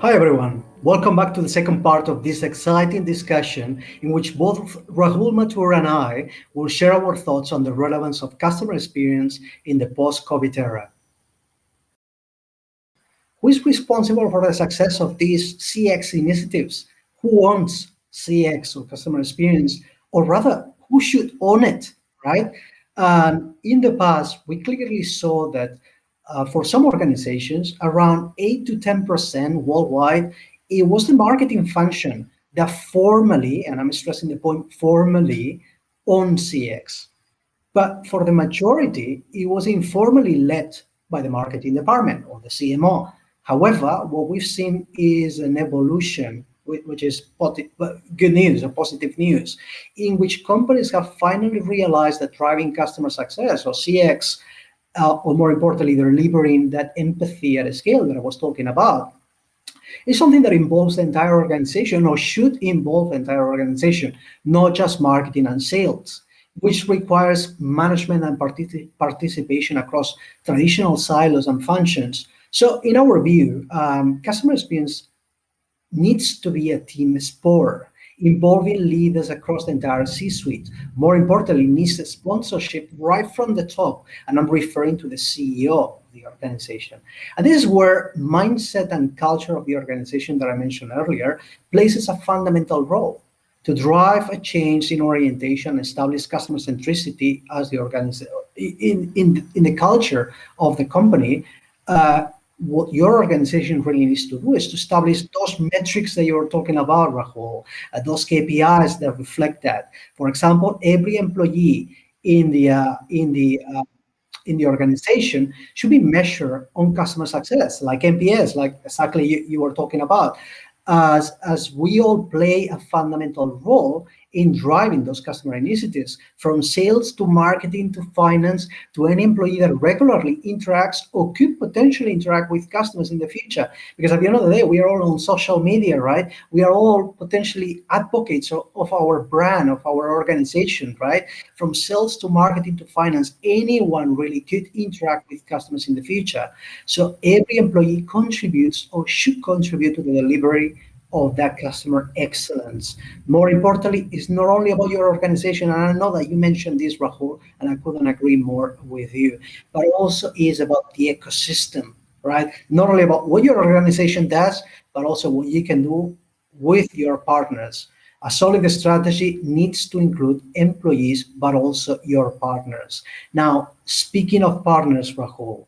Hi everyone, welcome back to the second part of this exciting discussion in which both Rahul Mathur and I will share our thoughts on the relevance of customer experience in the post-COVID era. Who is responsible for the success of these CX initiatives? Who owns CX or customer experience? Or rather, who should own it, right? In the past, we clearly saw that for some organizations, around 8 to 10% worldwide, it was the marketing function that formally, and I'm stressing the point, formally owned CX. But for the majority, it was informally led by the marketing department or the CMO. However, what we've seen is an evolution, which is good news or positive news, in which companies have finally realized that driving customer success or CX, or more importantly, delivering that empathy at a scale that I was talking about, is something that involves the entire organization or should involve the entire organization, not just marketing and sales, which requires management and participation across traditional silos and functions. So in our view, customer experience needs to be a team sport involving leaders across the entire C-suite. More importantly, needs a sponsorship right from the top, and I'm referring to the CEO of the organization. And this is where mindset and culture of the organization that I mentioned earlier plays a fundamental role to drive a change in orientation, establish customer centricity as the organization in the culture of the company. What your organization really needs to do is to establish those metrics that you're talking about, Rahul, those KPIs that reflect that. For example, every employee in the organization should be measured on customer success, like NPS, like exactly you were talking about, as we all play a fundamental role in driving those customer initiatives, from sales to marketing to finance to any employee that regularly interacts or could potentially interact with customers in the future. Because at the end of the day, we are all on social media, right? We are all potentially advocates of our brand, of our organization, right? From sales to marketing to finance, anyone really could interact with customers in the future. So every employee contributes or should contribute to the delivery of that customer excellence. More importantly, it's not only about your organization, and I know that you mentioned this, Rahul, and I couldn't agree more with you, but it also is about the ecosystem, right? Not only about what your organization does, but also what you can do with your partners. A solid strategy needs to include employees, but also your partners. Now, speaking of partners, Rahul,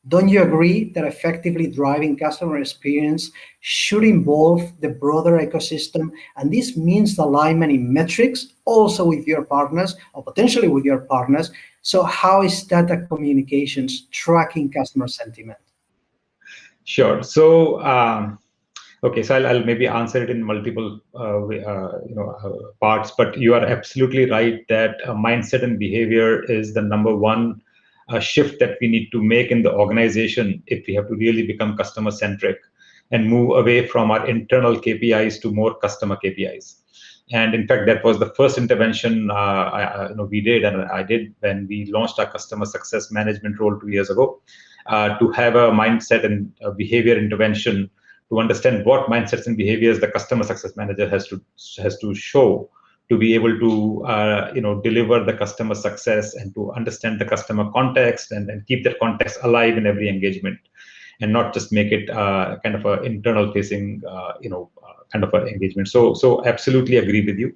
don't you agree that effectively driving customer experience should involve the broader ecosystem? And this means alignment in metrics also with your partners or potentially with your partners. So how is Tata Communications tracking customer sentiment? Sure. So, okay, so I'll maybe answer it in multiple parts, but you are absolutely right that mindset and behavior is the number one shift that we need to make in the organization if we have to really become customer centric and move away from our internal KPIs to more customer KPIs. And in fact, that was the first intervention we did, and I did when we launched our customer success management role 2 years ago, to have a mindset and behavior intervention to understand what mindsets and behaviors the customer success manager has to show to be able to deliver the customer success and to understand the customer context and keep that context alive in every engagement, and not just make it kind of an internal facing kind of an engagement. So absolutely agree with you,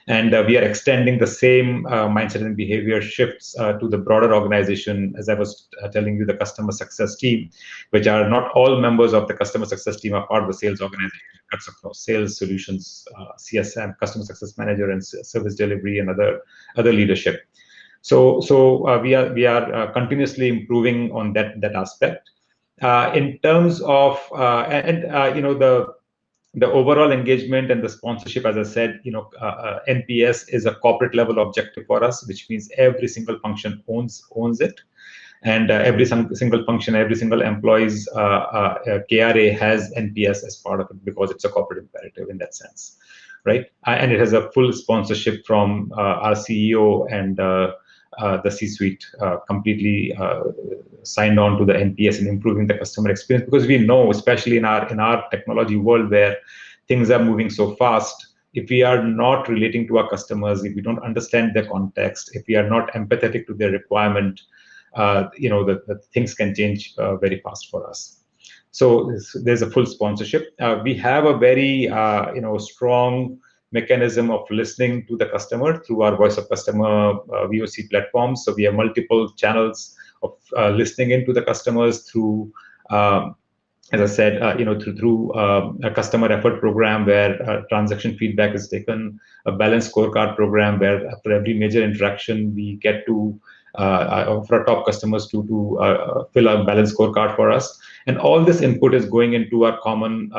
and we are extending the same mindset and behavior shifts to the broader organization. As I was telling you, the customer success team, which are not all members of the customer success team, are part of the sales organization. It cuts across sales, solutions, CSM, customer success manager, and service delivery, and other leadership. So we are continuously improving on that aspect. In terms of the overall engagement and the sponsorship, as I said, NPS is a corporate level objective for us, which means every single function owns it, and every single function, every single employee's KRA has NPS as part of it because it's a corporate imperative in that sense, right? And it has a full sponsorship from our CEO and the C-suite completely signed on to the NPS and improving the customer experience, because we know, especially in our technology world where things are moving so fast, if we are not relating to our customers, if we don't understand their context, if we are not empathetic to their requirement, the things can change very fast for us. So there's a full sponsorship. We have a very strong mechanism of listening to the customer through our voice of customer VOC platforms. So we have multiple channels of listening into the customers through, as I said, through a customer effort program where transaction feedback is taken, a balance scorecard program where after every major interaction we get to for our top customers to fill a balance scorecard for us. And all this input is going into our common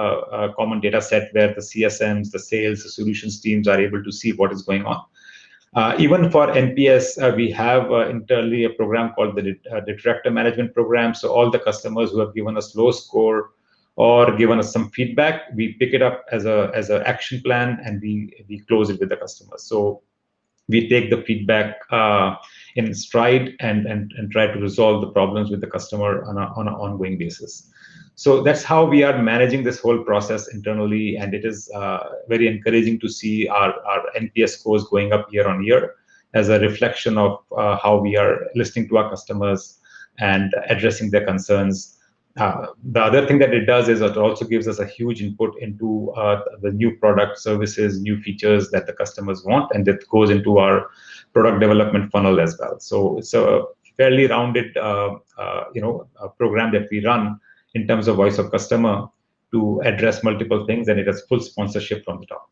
data set where the CSMs, the sales, the solutions teams are able to see what is going on. Even for NPS, we have internally a program called the Detractor Management Program. So all the customers who have given us low score or given us some feedback, we pick it up as an action plan and we close it with the customers. So we take the feedback in stride and try to resolve the problems with the customer on an ongoing basis. So that's how we are managing this whole process internally, and it is very encouraging to see our NPS scores going up year on year as a reflection of how we are listening to our customers and addressing their concerns. The other thing that it does is it also gives us a huge input into the new product, services, new features that the customers want, and that goes into our product development funnel as well. So it's a fairly rounded, program that we run in terms of voice of customer to address multiple things, and it has full sponsorship from the top.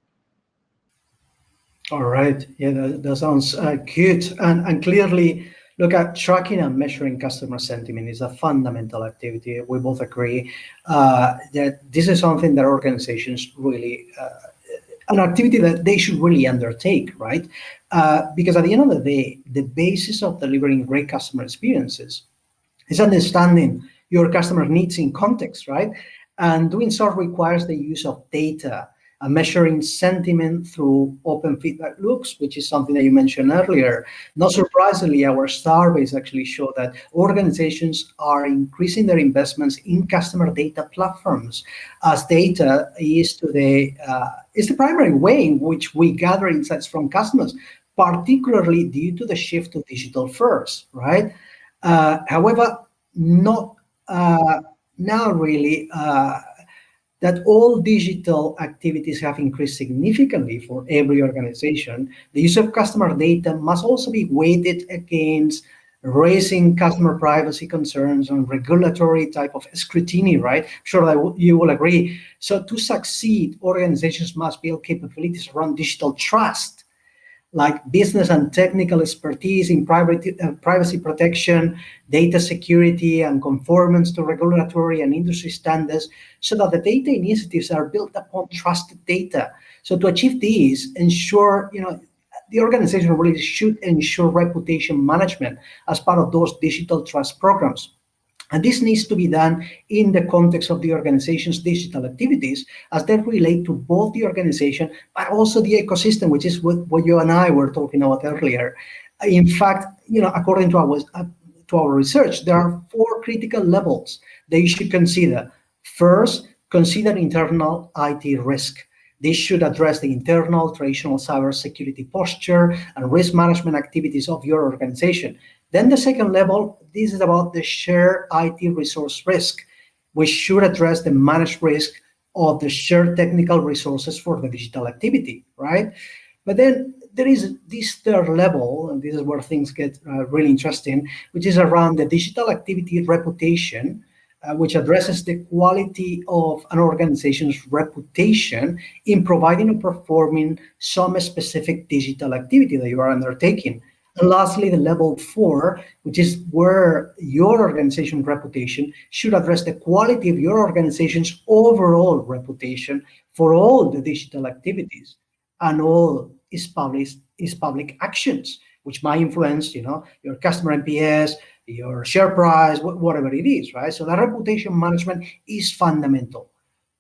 All right. Yeah, that sounds good. And clearly, look at tracking and measuring customer sentiment is a fundamental activity. We both agree that this is something that organizations really, an activity that they should really undertake, right? Because at the end of the day, the basis of delivering great customer experiences is understanding your customer needs in context, right? And doing so requires the use of data and measuring sentiment through open feedback loops, which is something that you mentioned earlier. Not surprisingly, our surveys actually show that organizations are increasing their investments in customer data platforms, as data is today is the primary way in which we gather insights from customers, particularly due to the shift to digital first, right? However, not now really that all digital activities have increased significantly for every organization. The use of customer data must also be weighted against raising customer privacy concerns and regulatory type of scrutiny, right? I'm sure that you will agree. So to succeed, organizations must build capabilities around digital trust, like business and technical expertise in privacy protection, data security, and conformance to regulatory and industry standards, so that the data initiatives are built upon trusted data. So to achieve these, ensure, the organization really should ensure reputation management as part of those digital trust programs. And this needs to be done in the context of the organization's digital activities as they relate to both the organization, but also the ecosystem, which is what you and I were talking about earlier. In fact, according to our research, there are 4 critical levels that you should consider. First, consider internal IT risk. This should address the internal traditional cybersecurity posture and risk management activities of your organization. Then the second level, this is about the shared IT resource risk, which should address the managed risk of the shared technical resources for the digital activity, right? But then there is this third level, and this is where things get really interesting, which is around the digital activity reputation, which addresses the quality of an organization's reputation in providing or performing some specific digital activity that you are undertaking. And lastly, the level 4, which is where your organization's reputation should address the quality of your organization's overall reputation for all the digital activities and all its public actions, which might influence, your customer NPS, your share price, whatever it is, right? So that reputation management is fundamental.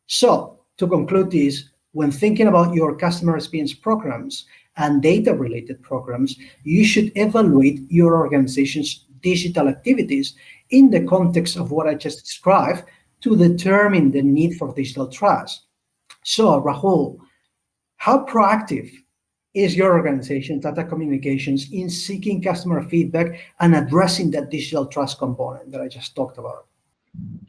So to conclude this, when thinking about your customer experience programs, and data-related programs, you should evaluate your organization's digital activities in the context of what I just described to determine the need for digital trust. So, Rahul, how proactive is your organization, Tata Communications, in seeking customer feedback and addressing that digital trust component that I just talked about?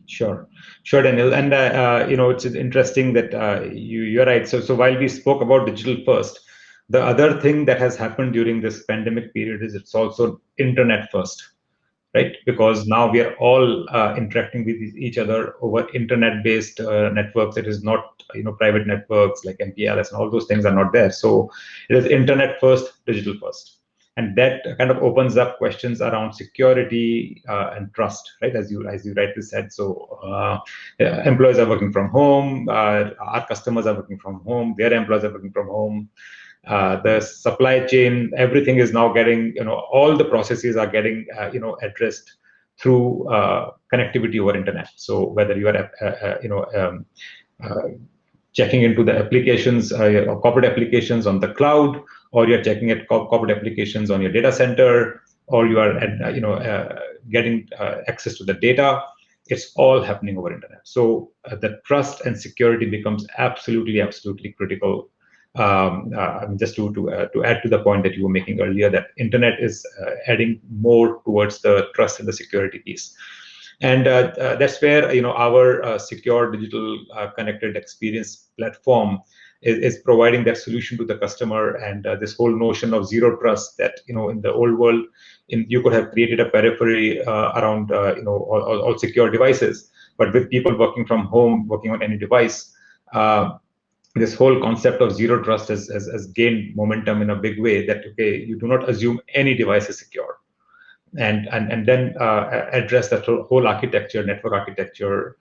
Sure, sure, Daniel. And it's interesting that you're right. So while we spoke about digital first, the other thing that has happened during this pandemic period is it's also internet first, right? Because now we are all interacting with each other over internet-based networks. It is not, private networks like MPLS and all those things are not there. So it is internet first, digital first. And that kind of opens up questions around security and trust, right? As you rightly said. So employees are working from home, our customers are working from home, their employees are working from home. The supply chain, everything is now getting, all the processes are getting, addressed through connectivity over internet. So whether you are, checking into the applications, corporate applications on the cloud, or you're checking at corporate applications on your data center, or you are, getting access to the data. It's all happening over internet. So the trust and security becomes absolutely critical. Just to add to the point that you were making earlier, that internet is adding more towards the trust and the security piece. And that's where our secure digital connected experience platform is providing that solution to the customer. And this whole notion of zero trust, that in the old world, you could have created a periphery around all secure devices, but with people working from home, working on any device, this whole concept of zero trust has gained momentum in a big way. That okay, you do not assume any device is secure, and then address that whole architecture, network architecture,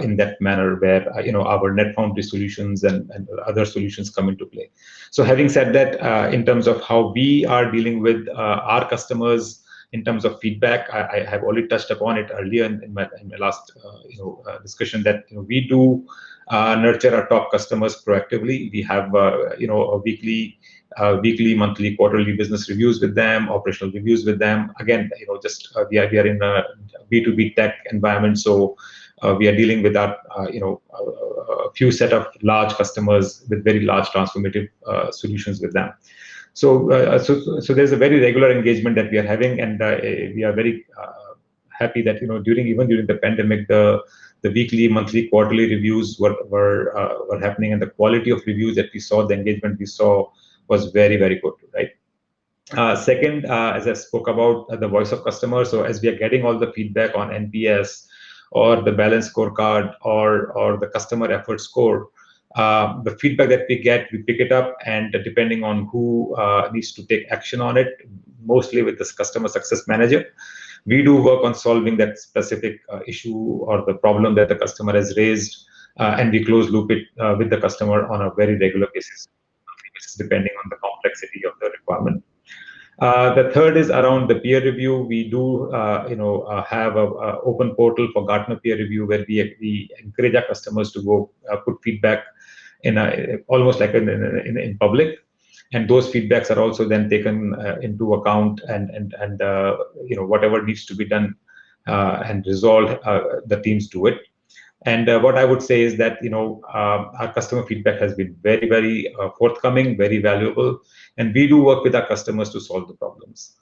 in that manner, where our net foundry solutions and other solutions come into play. So having said that, in terms of how we are dealing with our customers in terms of feedback, I have already touched upon it earlier in my last discussion, that we do nurture our top customers proactively. We have a weekly, monthly, quarterly business reviews with them, operational reviews with them. Again, we are in a B2B tech environment, so we are dealing with our a few set of large customers with very large transformative solutions with them. So there's a very regular engagement that we are having, and we are very happy that during the pandemic, the weekly, monthly, quarterly reviews were happening, and the quality of reviews that we saw, the engagement we saw, was very good, right? Second, as I spoke about the voice of customer. So as we are getting all the feedback on NPS or the balance scorecard or the customer effort score, the feedback that we get, we pick it up, and depending on who needs to take action on it, mostly with this customer success manager, we do work on solving that specific issue or the problem that the customer has raised, and we close loop it with the customer on a very regular basis, depending on the complexity of the requirement. The third is around the peer review. We do, have a open portal for Gartner peer review, where we encourage our customers to go put feedback in almost like in public, and those feedbacks are also then taken into account, and whatever needs to be done and resolved, the teams do it. And what I would say is that our customer feedback has been very forthcoming, very valuable, and we do work with our customers to solve the problems.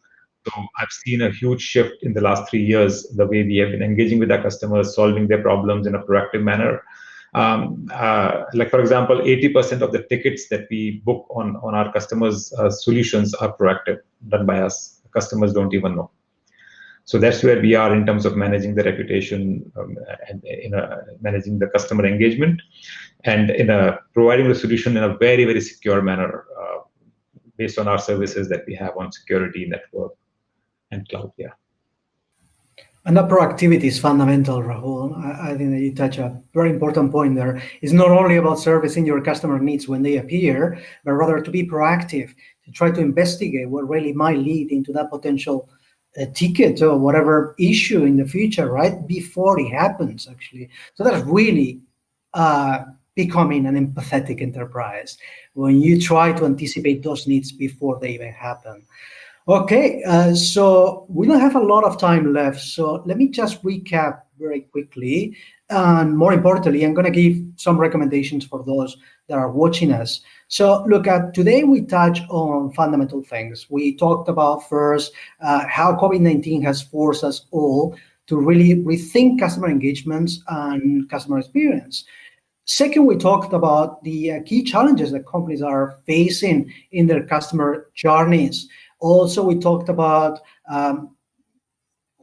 So I've seen a huge shift in the last 3 years, the way we have been engaging with our customers, solving their problems in a proactive manner. Like for example, 80% of the tickets that we book on our customers' solutions are proactive, done by us. Customers don't even know. So that's where we are in terms of managing the reputation, and managing the customer engagement, and providing the solution in a very secure manner, based on our services that we have on security, network, and cloud. Yeah. And that proactivity is fundamental, Rahul. I think that you touch a very important point there. It's not only about servicing your customer needs when they appear, but rather to be proactive, to try to investigate what really might lead into that potential ticket or whatever issue in the future, right? Before it happens, actually. So that's really becoming an empathetic enterprise, when you try to anticipate those needs before they even happen. Okay, so we don't have a lot of time left, so let me just recap very quickly. And more importantly, I'm going to give some recommendations for those that are watching us. So, look, at today we touch on fundamental things. We talked about first how COVID-19 has forced us all to really rethink customer engagements and customer experience. Second, we talked about the key challenges that companies are facing in their customer journeys. Also, we talked about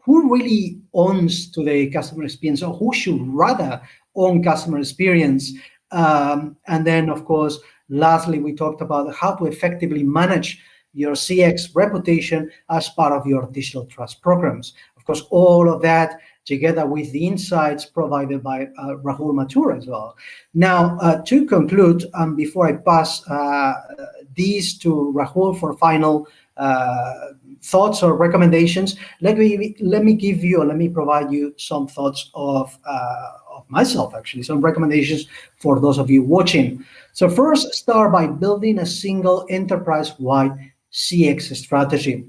who really owns today customer experience, or who should rather own customer experience. And then, of course, lastly, we talked about how to effectively manage your CX reputation as part of your digital trust programs. Of course, all of that together with the insights provided by Rahul Mathur as well. Now, to conclude, before I pass these to Rahul for final thoughts or recommendations, let me give you, or let me provide you some thoughts of myself, actually, some recommendations for those of you watching. So first, start by building a single enterprise-wide CX strategy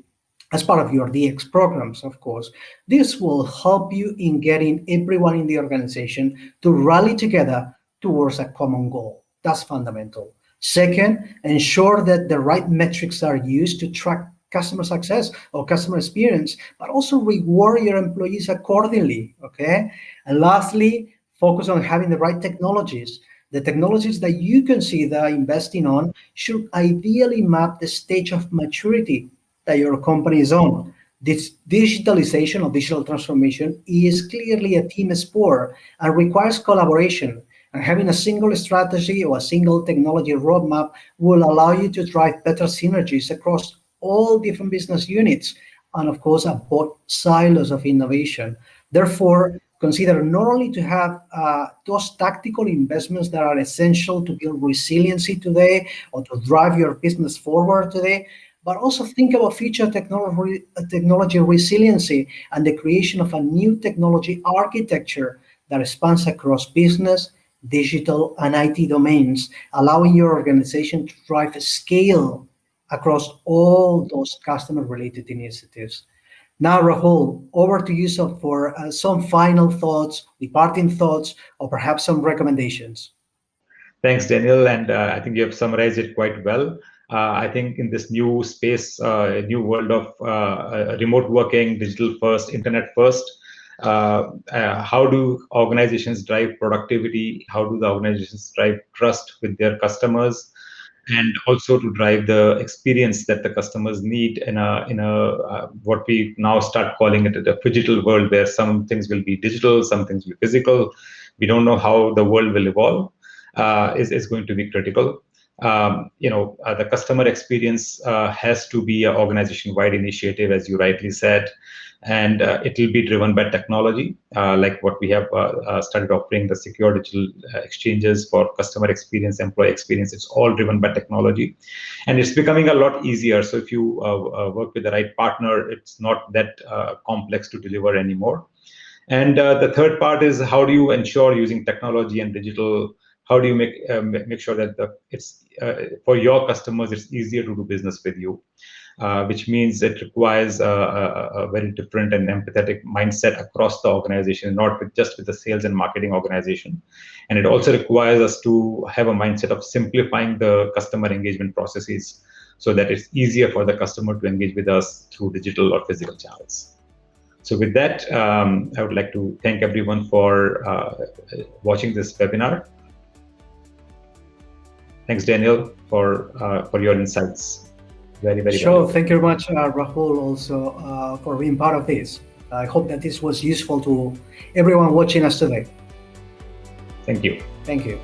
as part of your DX programs, of course. This will help you in getting everyone in the organization to rally together towards a common goal. That's fundamental. Second, ensure that the right metrics are used to track customer success or customer experience, but also reward your employees accordingly, okay? And lastly, focus on having the right technologies. The technologies that you consider investing on should ideally map the stage of maturity that your company is on. This digitalization or digital transformation is clearly a team sport and requires collaboration. And having a single strategy or a single technology roadmap will allow you to drive better synergies across all different business units and, of course, avoid silos of innovation. Therefore, consider not only to have those tactical investments that are essential to build resiliency today or to drive your business forward today, but also think about future technology resiliency and the creation of a new technology architecture that spans across business, digital, and IT domains, allowing your organization to drive scale across all those customer-related initiatives. Now, Rahul, over to you for some final thoughts, departing thoughts, or perhaps some recommendations. Thanks, Daniel, and I think you have summarized it quite well. I think in this new space, new world of remote working, digital first, internet first, how do organizations drive productivity? How do the organizations drive trust with their customers? And also to drive the experience that the customers need in a what we now start calling it a phygital world, where some things will be digital, some things will be physical. We don't know how the world will evolve. Is going to be critical. The customer experience has to be an organization-wide initiative, as you rightly said, and it will be driven by technology, like what we have started offering, the secure digital exchanges for customer experience, employee experience. It's all driven by technology, and it's becoming a lot easier. So if you work with the right partner, it's not that complex to deliver anymore. And the third part is, how do you ensure using technology and digital? How do you make sure that it's for your customers, it's easier to do business with you, which means it requires a very different and empathetic mindset across the organization, not just with the sales and marketing organization. And it also requires us to have a mindset of simplifying the customer engagement processes so that it's easier for the customer to engage with us through digital or physical channels. So with that, I would like to thank everyone for watching this webinar. Thanks, Daniel, for your insights. Very, very sure. Valuable. Thank you very much, Rahul, also for being part of this. I hope that this was useful to everyone watching us today. Thank you. Thank you.